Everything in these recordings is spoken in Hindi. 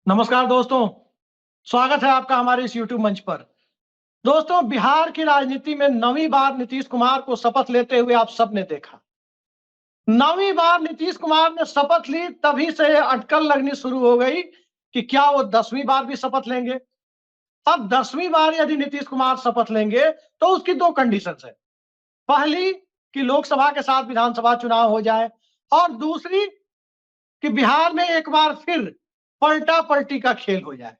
नमस्कार दोस्तों, स्वागत है आपका हमारे इस YouTube मंच पर। दोस्तों, बिहार की राजनीति में नवीं बार नीतीश कुमार को शपथ लेते हुए आप सबने देखा। नवीं बार नीतीश कुमार ने शपथ ली, तभी से अटकल लगनी शुरू हो गई कि क्या वो 10वीं बार भी शपथ लेंगे। अब 10वीं बार यदि नीतीश कुमार शपथ लेंगे तो उसकी दो कंडीशंस है। पहली कि लोकसभा के साथ विधानसभा चुनाव हो जाए, और दूसरी कि बिहार में एक बार फिर पलटा पलटी का खेल हो जाए।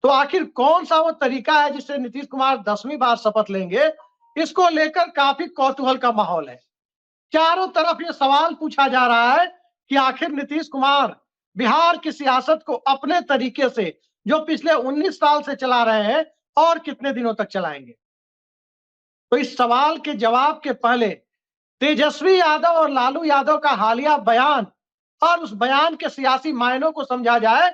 तो आखिर कौन सा वो तरीका है जिससे नीतीश कुमार 10वीं बार शपथ लेंगे, इसको लेकर काफी कौतूहल का माहौल है। चारों तरफ ये सवाल पूछा जा रहा है कि आखिर नीतीश कुमार बिहार की सियासत को अपने तरीके से, जो पिछले 19 साल से चला रहे हैं, और कितने दिनों तक चलाएंगे। तो इस सवाल के जवाब के पहले तेजस्वी यादव और लालू यादव का हालिया बयान और उस बयान के सियासी मायनों को समझा जाए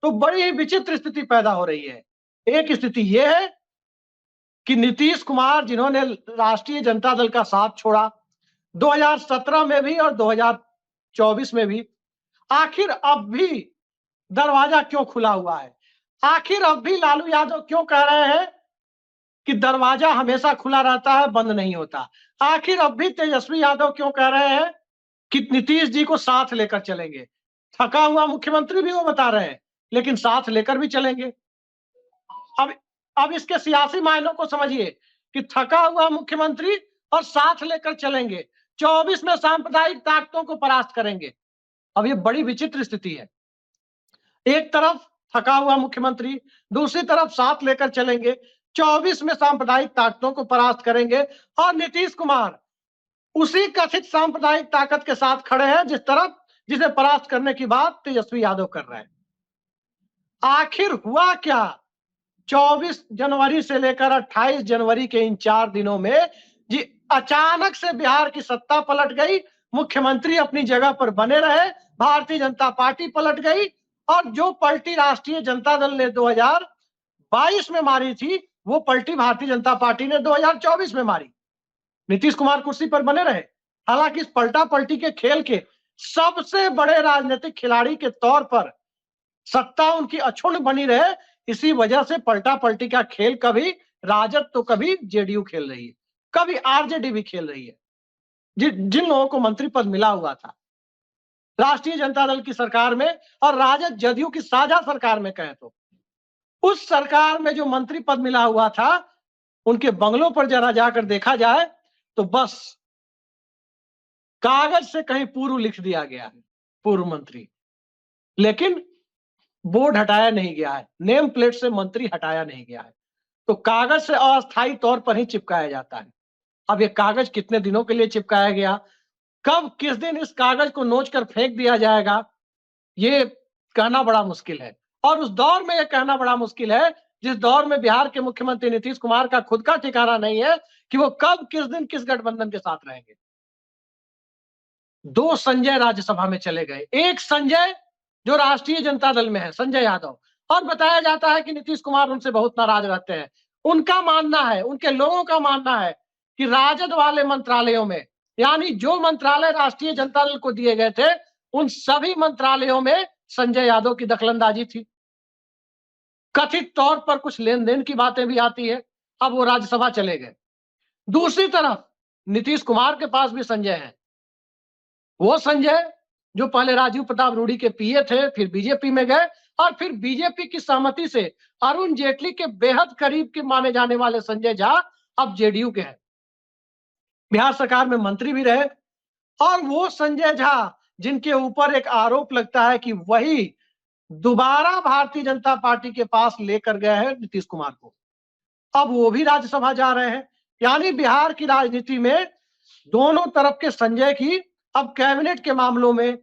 तो बड़ी ही विचित्र स्थिति पैदा हो रही है। एक स्थिति यह है कि नीतीश कुमार, जिन्होंने राष्ट्रीय जनता दल का साथ छोड़ा 2017 में भी और 2024 में भी, आखिर अब भी दरवाजा क्यों खुला हुआ है? आखिर अब भी लालू यादव क्यों कह रहे हैं कि दरवाजा हमेशा खुला रहता है, बंद नहीं होता? आखिर अब भी तेजस्वी यादव क्यों कह रहे हैं कि नीतीश जी को साथ लेकर चलेंगे? थका हुआ मुख्यमंत्री भी वो बता रहे हैं, लेकिन साथ लेकर भी चलेंगे। अब अब इसके सियासी मायनों को समझिए कि थका हुआ मुख्यमंत्री और साथ लेकर चलेंगे, 24 में सांप्रदायिक ताकतों को परास्त करेंगे। अब ये बड़ी विचित्र स्थिति है। एक तरफ थका हुआ मुख्यमंत्री, दूसरी तरफ साथ लेकर चलेंगे, 24 में सांप्रदायिक ताकतों को परास्त करेंगे, और नीतीश कुमार उसी कथित सांप्रदायिक ताकत के साथ खड़े हैं जिसे परास्त करने की बात तेजस्वी यादव कर रहे हैं। आखिर हुआ क्या 24 जनवरी से लेकर 28 जनवरी के इन 4 दिनों में? जी, अचानक से बिहार की सत्ता पलट गई, मुख्यमंत्री अपनी जगह पर बने रहे, भारतीय जनता पार्टी पलट गई, और जो पलटी राष्ट्रीय जनता दल ने 2022 में मारी थी, वो पलटी भारतीय जनता पार्टी ने 2024 में मारी। नीतीश कुमार कुर्सी पर बने रहे। हालांकि इस पलटा पलटी के खेल के सबसे बड़े राजनीतिक खिलाड़ी के तौर पर सत्ता उनकी अक्षुण्ण बनी रहे, इसी वजह से पलटा पलटी का खेल कभी राजद तो कभी जेडीयू खेल रही है, कभी आरजेडी भी खेल रही है। जिन लोगों को मंत्री पद मिला हुआ था राष्ट्रीय जनता दल की सरकार में और राजद जदयू की साझा सरकार में, कहें तो उस सरकार में जो मंत्री पद मिला हुआ था, उनके बंगलों पर जरा जाकर देखा जाए तो बस कागज से कहीं पूर्व लिख दिया गया है, पूर्व मंत्री, लेकिन बोर्ड हटाया नहीं गया है, नेम प्लेट से मंत्री हटाया नहीं गया है, तो कागज से अस्थायी तौर पर ही चिपकाया जाता है। अब ये कागज कितने दिनों के लिए चिपकाया गया, कब किस दिन इस कागज को नोच कर फेंक दिया जाएगा, ये कहना बड़ा मुश्किल है। और उस दौर में ये कहना बड़ा मुश्किल है जिस दौर में बिहार के मुख्यमंत्री नीतीश कुमार का खुद का ठिकाना नहीं है कि वो कब किस दिन किस गठबंधन के साथ रहेंगे। 2 संजय राज्यसभा में चले गए, एक संजय जो राष्ट्रीय जनता दल में है, संजय यादव, और बताया जाता है कि नीतीश कुमार उनसे बहुत नाराज रहते हैं। उनका मानना है, उनके लोगों का मानना है कि राजद वाले मंत्रालयों में, यानी जो मंत्रालय राष्ट्रीय जनता दल को दिए गए थे, उन सभी मंत्रालयों में संजय यादव की दखलंदाजी थी। कथित तौर पर कुछ लेन देन की बातें भी आती है। अब वो राज्यसभा चले गए। दूसरी तरफ नीतीश कुमार के पास भी संजय है, वो संजय जो पहले राजीव प्रताप रूडी के पीए थे, फिर बीजेपी में गए, और फिर बीजेपी की सहमति से अरुण जेटली के बेहद करीब के माने जाने वाले संजय झा अब जेडीयू के हैं, बिहार सरकार में मंत्री भी रहे। और वो संजय झा जिनके ऊपर एक आरोप लगता है कि वही दोबारा भारतीय जनता पार्टी के पास लेकर गए हैं नीतीश कुमार को, अब वो भी राज्यसभा जा रहे हैं। यानी बिहार की राजनीति में दोनों तरफ के संजय की अब कैबिनेट के मामलों में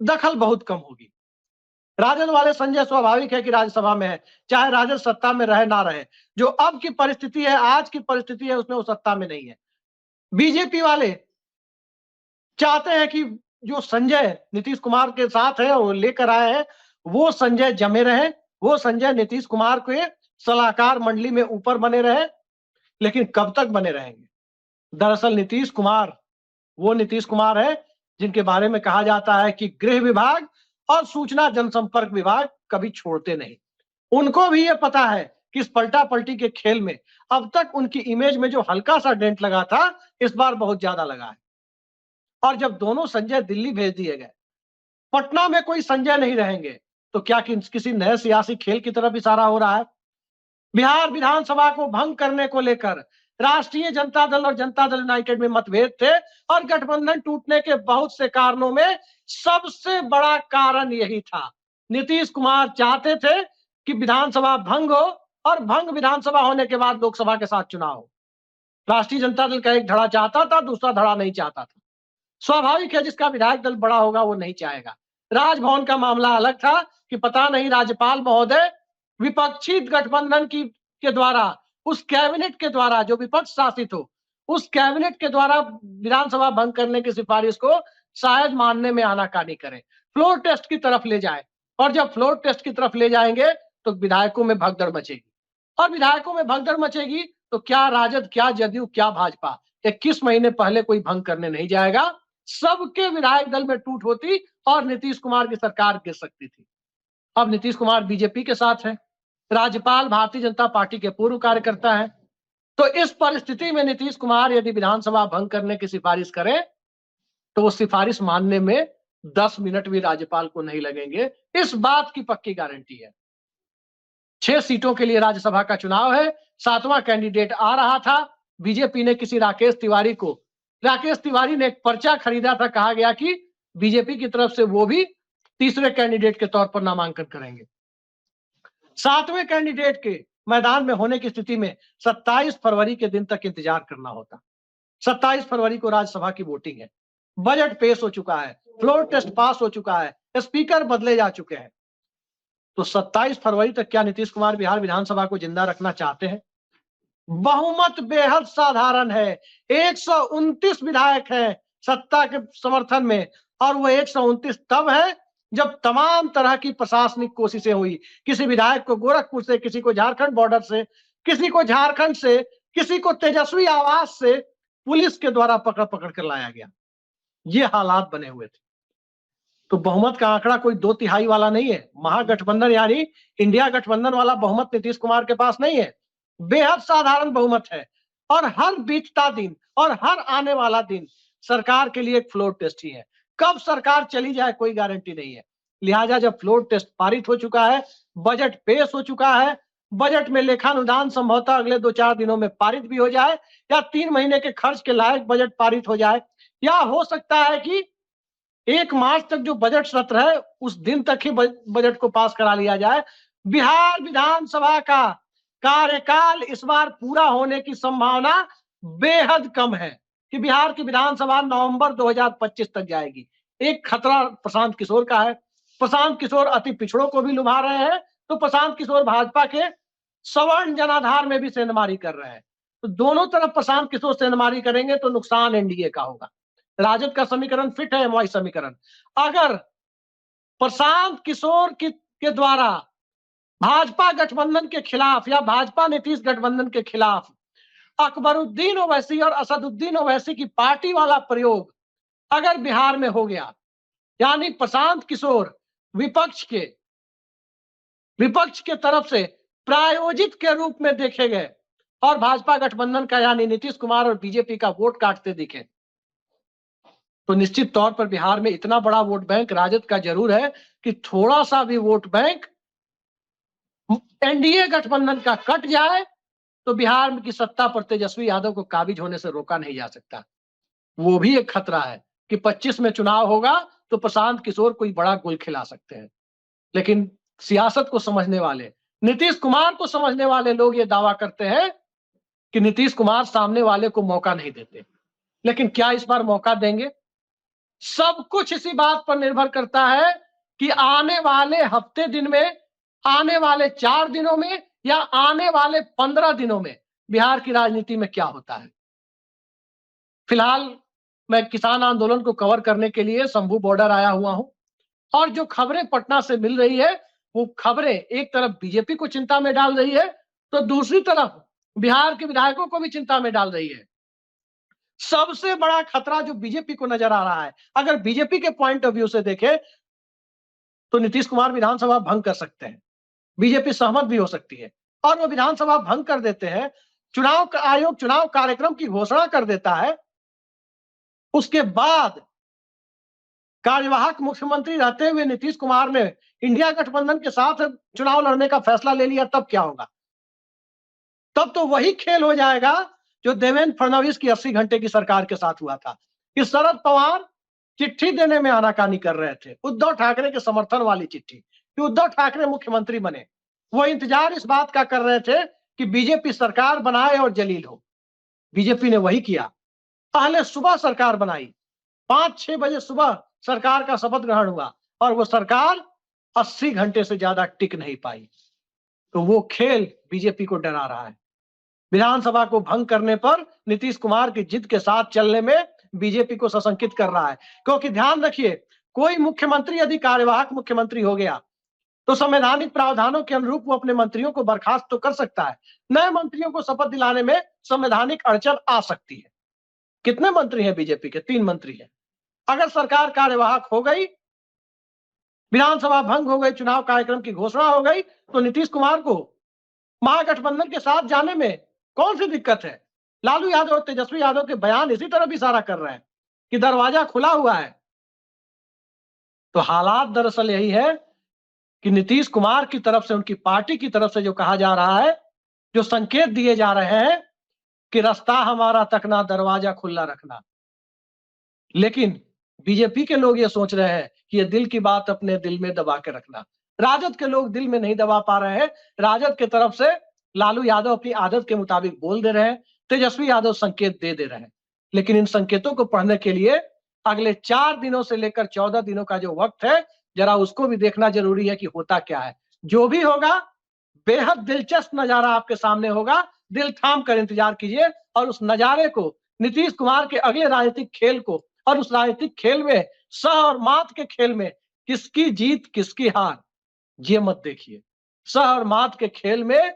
दखल बहुत कम होगी। राजद वाले संजय स्वाभाविक है कि राज्यसभा में है, चाहे राजद सत्ता में रहे ना रहे। जो अब की परिस्थिति है, आज की परिस्थिति है, उसमें वो सत्ता में नहीं है। बीजेपी वाले चाहते हैं कि जो संजय नीतीश कुमार के साथ है, वो लेकर आए हैं, वो संजय जमे रहे, वो संजय नीतीश कुमार के सलाहकार मंडली में ऊपर बने रहे। लेकिन कब तक बने रहेंगे? दरअसल नीतीश कुमार वो नीतीश कुमार है जिनके बारे में कहा जाता है कि गृह विभाग और सूचना जनसंपर्क विभाग कभी छोड़ते नहीं। उनको भी ये पता है कि इस पलटा पलटी के खेल में अब तक उनकी इमेज में जो हल्का सा डेंट लगा था, इस बार बहुत ज्यादा लगा है। और जब दोनों संजय दिल्ली भेज दिए गए, पटना में कोई संजय नहीं रहेंगे, तो क्या किसी नए सियासी खेल की तरफ इशारा हो रहा है? बिहार विधानसभा को भंग करने को लेकर राष्ट्रीय जनता दल और जनता दल यूनाइटेड में मतभेद थे और गठबंधन टूटने के बहुत से कारणों में सबसे बड़ा कारण यही था। नीतीश कुमार चाहते थे कि विधानसभा भंग हो और भंग विधानसभा होने के बाद लोकसभा के साथ चुनाव हो। राष्ट्रीय जनता दल का एक धड़ा चाहता था, दूसरा धड़ा नहीं चाहता था। स्वाभाविक है, जिसका विधायक दल बड़ा होगा वो नहीं चाहेगा। राजभवन का मामला अलग था कि पता नहीं राज्यपाल महोदय विपक्षी गठबंधन के द्वारा, उस कैबिनेट के द्वारा जो विपक्ष शासित हो, उस कैबिनेट के द्वारा विधानसभा भंग करने की सिफारिश को शायद मानने में आनाकानी करें, फ्लोर टेस्ट की तरफ ले जाए। और जब फ्लोर टेस्ट की तरफ ले जाएंगे तो विधायकों में भगदड़ मचेगी, और विधायकों में भगदड़ मचेगी तो क्या राजद, क्या जदयू, क्या भाजपा 21 महीने पहले कोई भंग करने नहीं जाएगा। सबके विधायक दल में टूट होती और नीतीश कुमार की सरकार गिर सकती थी। अब नीतीश कुमार बीजेपी के साथ है, राज्यपाल भारतीय जनता पार्टी के पूर्व कार्यकर्ता है, तो इस परिस्थिति में नीतीश कुमार यदि विधानसभा भंग करने की सिफारिश करें तो वो सिफारिश मानने में 10 मिनट भी राज्यपाल को नहीं लगेंगे, इस बात की पक्की गारंटी है। 6 सीटों के लिए राज्यसभा का चुनाव है, 7वां कैंडिडेट आ रहा था। बीजेपी ने किसी राकेश तिवारी ने एक पर्चा खरीदा था, कहा गया कि बीजेपी की तरफ से वो भी तीसरे कैंडिडेट के तौर पर नामांकन करेंगे। 7वें कैंडिडेट के मैदान में होने की स्थिति में 27 फरवरी के दिन तक इंतजार करना होता। 27 फरवरी को राज्यसभा की वोटिंग है, बजट पेश हो चुका है, फ्लोर टेस्ट पास हो चुका है, स्पीकर बदले जा चुके हैं। तो 27 फरवरी तक क्या नीतीश कुमार बिहार विधानसभा को जिंदा रखना चाहते हैं? बहुमत बेहद साधारण है, 129 विधायक हैं सत्ता के समर्थन में, और वो 129 तब है जब तमाम तरह की प्रशासनिक कोशिशें हुई। किसी विधायक को गोरखपुर से, किसी को झारखंड बॉर्डर से, किसी को झारखंड से, किसी को तेजस्वी आवास से पुलिस के द्वारा पकड़ पकड़ कर लाया गया। ये हालात बने हुए थे। तो बहुमत का आंकड़ा कोई 2/3 वाला नहीं है। महागठबंधन यानी इंडिया गठबंधन वाला बहुमत नीतीश कुमार के पास नहीं है, बेहद साधारण बहुमत है। और हर बीतता दिन और हर आने वाला दिन सरकार के लिए एक फ्लोर टेस्ट ही है। कब सरकार चली जाए कोई गारंटी नहीं है। लिहाजा जब फ्लोर टेस्ट पारित हो चुका है, बजट पेश हो चुका है, बजट में लेखानुदान संभवतः अगले 2-4 दिनों में पारित भी हो जाए, या 3 महीने के खर्च के लायक बजट पारित हो जाए, या हो सकता है कि 1 मार्च तक जो बजट सत्र है उस दिन तक ही बजट को पास करा लिया जाए। बिहार विधानसभा का कार्यकाल इस बार पूरा होने की संभावना बेहद कम है कि बिहार की विधानसभा नवंबर 2025 तक जाएगी। एक खतरा प्रशांत किशोर का है। प्रशांत किशोर अति पिछड़ों को भी लुभा रहे हैं, तो प्रशांत किशोर भाजपा के सवर्ण जनाधार में भी सेंधमारी कर रहे हैं। तो दोनों तरफ प्रशांत किशोर सेंधमारी करेंगे तो नुकसान एनडीए का होगा। राजद का समीकरण फिट है, एमवाई समीकरण। अगर प्रशांत किशोर के द्वारा भाजपा गठबंधन के खिलाफ या भाजपा नीतीश गठबंधन के खिलाफ अकबरुद्दीन ओवैसी और असदुद्दीन ओवैसी की पार्टी वाला प्रयोग अगर बिहार में हो गया, यानी प्रशांत किशोर विपक्ष के तरफ से प्रायोजित के रूप में देखे गए और भाजपा गठबंधन का यानी नीतीश कुमार और बीजेपी का वोट काटते दिखे, तो निश्चित तौर पर बिहार में इतना बड़ा वोट बैंक राजद का जरूर है कि थोड़ा सा भी वोट बैंक एनडीए गठबंधन का कट जाए तो बिहार की सत्ता पर तेजस्वी यादव को काबिज होने से रोका नहीं जा सकता। वो भी एक खतरा है कि 25 में चुनाव होगा तो प्रशांत किशोर कोई बड़ा गोल खिला सकते हैं। लेकिन सियासत को समझने वाले, नीतीश कुमार को समझने वाले लोग ये दावा करते हैं कि नीतीश कुमार सामने वाले को मौका नहीं देते। लेकिन क्या इस बार मौका देंगे? सब कुछ इसी बात पर निर्भर करता है कि आने वाले हफ्ते दिन में, आने वाले 4 दिनों में या आने वाले 15 दिनों में बिहार की राजनीति में क्या होता है। फिलहाल मैं किसान आंदोलन को कवर करने के लिए शंभू बॉर्डर आया हुआ हूं, और जो खबरें पटना से मिल रही है वो खबरें एक तरफ बीजेपी को चिंता में डाल रही है तो दूसरी तरफ बिहार के विधायकों को भी चिंता में डाल रही है। सबसे बड़ा खतरा जो बीजेपी को नजर आ रहा है, अगर बीजेपी के पॉइंट ऑफ व्यू से देखें तो नीतीश कुमार विधानसभा भंग कर सकते हैं, बीजेपी सहमत भी हो सकती है और वो विधानसभा भंग कर देते हैं। चुनाव आयोग चुनाव कार्यक्रम की घोषणा कर देता है, उसके बाद कार्यवाहक मुख्यमंत्री रहते हुए नीतीश कुमार ने इंडिया गठबंधन के साथ चुनाव लड़ने का फैसला ले लिया, तब क्या होगा? तब तो वही खेल हो जाएगा जो देवेंद्र फडणवीस की 80 घंटे की सरकार के साथ हुआ था कि शरद पवार चिट्ठी देने में आनाकानी कर रहे थे, उद्धव ठाकरे के समर्थन वाली चिट्ठी कि उद्धव ठाकरे मुख्यमंत्री बने। वो इंतजार इस बात का कर रहे थे कि बीजेपी सरकार बनाए और जलील हो। बीजेपी ने वही किया, पहले सुबह सरकार बनाई, 5-6 बजे सुबह सरकार का शपथ ग्रहण हुआ और वो सरकार 80 घंटे से ज्यादा टिक नहीं पाई। तो वो खेल बीजेपी को डरा रहा है। विधानसभा को भंग करने पर नीतीश कुमार की जिद के साथ चलने में बीजेपी को सशंकित कर रहा है, क्योंकि ध्यान रखिए, कोई मुख्यमंत्री यदि कार्यवाहक मुख्यमंत्री हो गया तो संवैधानिक प्रावधानों के अनुरूप वो अपने मंत्रियों को बर्खास्त तो कर सकता है, नए मंत्रियों को शपथ दिलाने में संवैधानिक अड़चन आ सकती है। कितने मंत्री हैं बीजेपी के? 3 मंत्री हैं। अगर सरकार कार्यवाहक हो गई, विधानसभा भंग हो गई, चुनाव कार्यक्रम की घोषणा हो गई, तो नीतीश कुमार को महागठबंधन के साथ जाने में कौन सी दिक्कत है? लालू यादव, तेजस्वी यादव के बयान इसी तरफ इशारा कर रहे हैं कि दरवाजा खुला हुआ है। तो हालात दरअसल यही है कि नीतीश कुमार की तरफ से, उनकी पार्टी की तरफ से जो कहा जा रहा है, जो संकेत दिए जा रहे हैं कि रास्ता हमारा तकना, दरवाजा खुला रखना, लेकिन बीजेपी के लोग ये सोच रहे हैं कि ये दिल की बात अपने दिल में दबा के रखना। राजद के लोग दिल में नहीं दबा पा रहे हैं। राजद की तरफ से लालू यादव अपनी आदत के मुताबिक बोल दे रहे हैं, तेजस्वी यादव संकेत दे रहे हैं, लेकिन इन संकेतों को पढ़ने के लिए अगले 4 दिनों से लेकर 14 दिनों का जो वक्त है, जरा उसको भी देखना जरूरी है कि होता क्या है। जो भी होगा, बेहद दिलचस्प नजारा आपके सामने होगा। दिल थाम कर इंतजार कीजिए और उस नजारे को, नीतीश कुमार के अगले राजनीतिक खेल को, और उस राजनीतिक खेल में, सह और मात के खेल में किसकी जीत किसकी हार, ये मत देखिए। सह और मात के खेल में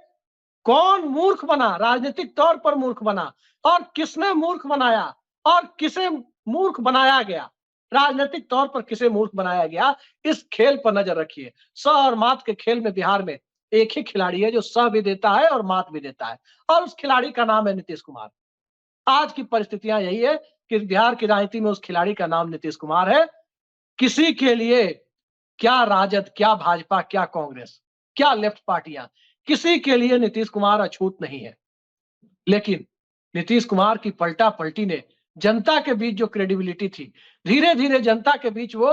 कौन मूर्ख बना, राजनीतिक तौर पर मूर्ख बना, और किसने मूर्ख बनाया और किसे मूर्ख बनाया गया, राजनीतिक तौर पर किसे मूर्ख बनाया गया, इस खेल पर नजर रखिए। सह और मात के खेल में बिहार में एक ही खिलाड़ी है जो सह भी देता है और मात भी देता है, और उस खिलाड़ी का नाम है नीतीश कुमार। आज की परिस्थितियां यही है कि बिहार की राजनीति में उस खिलाड़ी का नाम नीतीश कुमार है। किसी के लिए क्या राजद, क्या भाजपा, क्या कांग्रेस, क्या लेफ्ट पार्टियां, किसी के लिए नीतीश कुमार अछूत नहीं है। लेकिन नीतीश कुमार की पलटा पलटी ने जनता के बीच जो क्रेडिबिलिटी थी, धीरे धीरे जनता के बीच वो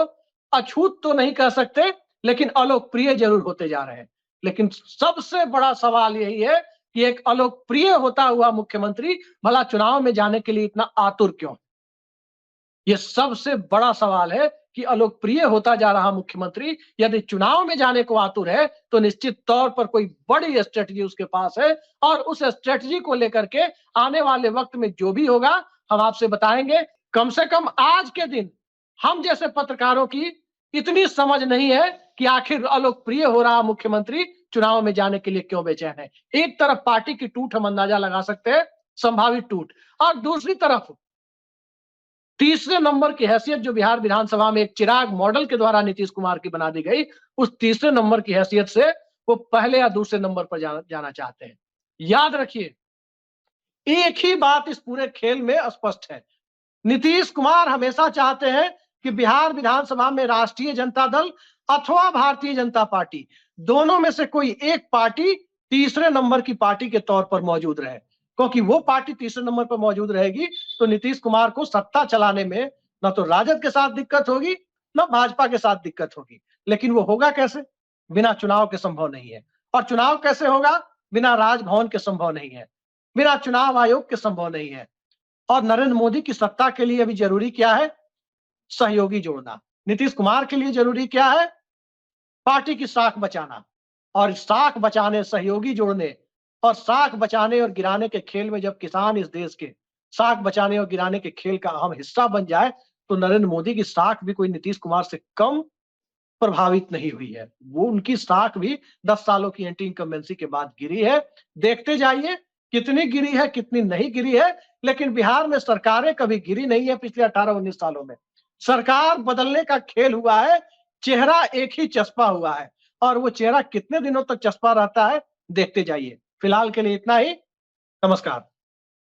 अछूत तो नहीं कह सकते, लेकिन अलोकप्रिय जरूर होते जा रहे हैं। लेकिन सबसे बड़ा सवाल यही है कि एक अलोकप्रिय होता हुआ मुख्यमंत्री भला चुनाव में जाने के लिए इतना आतुर क्यों? ये सबसे बड़ा सवाल है कि अलोकप्रिय होता जा रहा मुख्यमंत्री यदि चुनाव में जाने को आतुर है, तो निश्चित तौर पर कोई बड़ी स्ट्रेटजी उसके पास है, और उस स्ट्रेटजी को लेकर के आने वाले वक्त में जो भी होगा हम आपसे बताएंगे। कम से कम आज के दिन हम जैसे पत्रकारों की इतनी समझ नहीं है कि आखिर अलोकप्रिय हो रहा मुख्यमंत्री चुनाव में जाने के लिए क्यों बेचैन है। एक तरफ पार्टी की टूट हम अंदाजा लगा सकते हैं, संभावित टूट, और दूसरी तरफ तीसरे नंबर की हैसियत जो बिहार विधानसभा में एक चिराग मॉडल के द्वारा नीतीश कुमार की बना दी गई, उस तीसरे नंबर की हैसियत से वो पहले या दूसरे नंबर पर जाना चाहते हैं। याद रखिए, एक ही बात इस पूरे खेल में स्पष्ट है, नीतीश कुमार हमेशा चाहते हैं कि बिहार विधानसभा में राष्ट्रीय जनता दल अथवा भारतीय जनता पार्टी, दोनों में से कोई एक पार्टी तीसरे नंबर की पार्टी के तौर पर मौजूद रहे, क्योंकि वो पार्टी तीसरे नंबर पर मौजूद रहेगी तो नीतीश कुमार को सत्ता चलाने में न तो राजद के साथ दिक्कत होगी, न भाजपा के साथ दिक्कत होगी। लेकिन वो होगा कैसे? बिना चुनाव के संभव नहीं है। और चुनाव कैसे होगा? बिना राजभवन के संभव नहीं है, बिना चुनाव आयोग के संभव नहीं है। और नरेंद्र मोदी की सत्ता के लिए अभी जरूरी क्या है? सहयोगी जोड़ना। नीतीश कुमार के लिए जरूरी क्या है? पार्टी की साख बचाना। और साख बचाने, सहयोगी जोड़ने और साख बचाने और गिराने के खेल में जब किसान इस देश के साख बचाने और गिराने के खेल का अहम हिस्सा बन जाए, तो नरेंद्र मोदी की साख भी कोई नीतीश कुमार से कम प्रभावित नहीं हुई है। वो उनकी साख भी 10 सालों की एंटी इनकम्बेंसी के बाद गिरी है। देखते जाइए कितनी गिरी है, कितनी नहीं गिरी है। लेकिन बिहार में सरकारें कभी गिरी नहीं है पिछले 18-19 सालों में। सरकार बदलने का खेल हुआ है, चेहरा एक ही चस्पा हुआ है और वो चेहरा कितने दिनों तक चस्पा रहता है देखते जाइए। फिलहाल के लिए इतना ही। नमस्कार।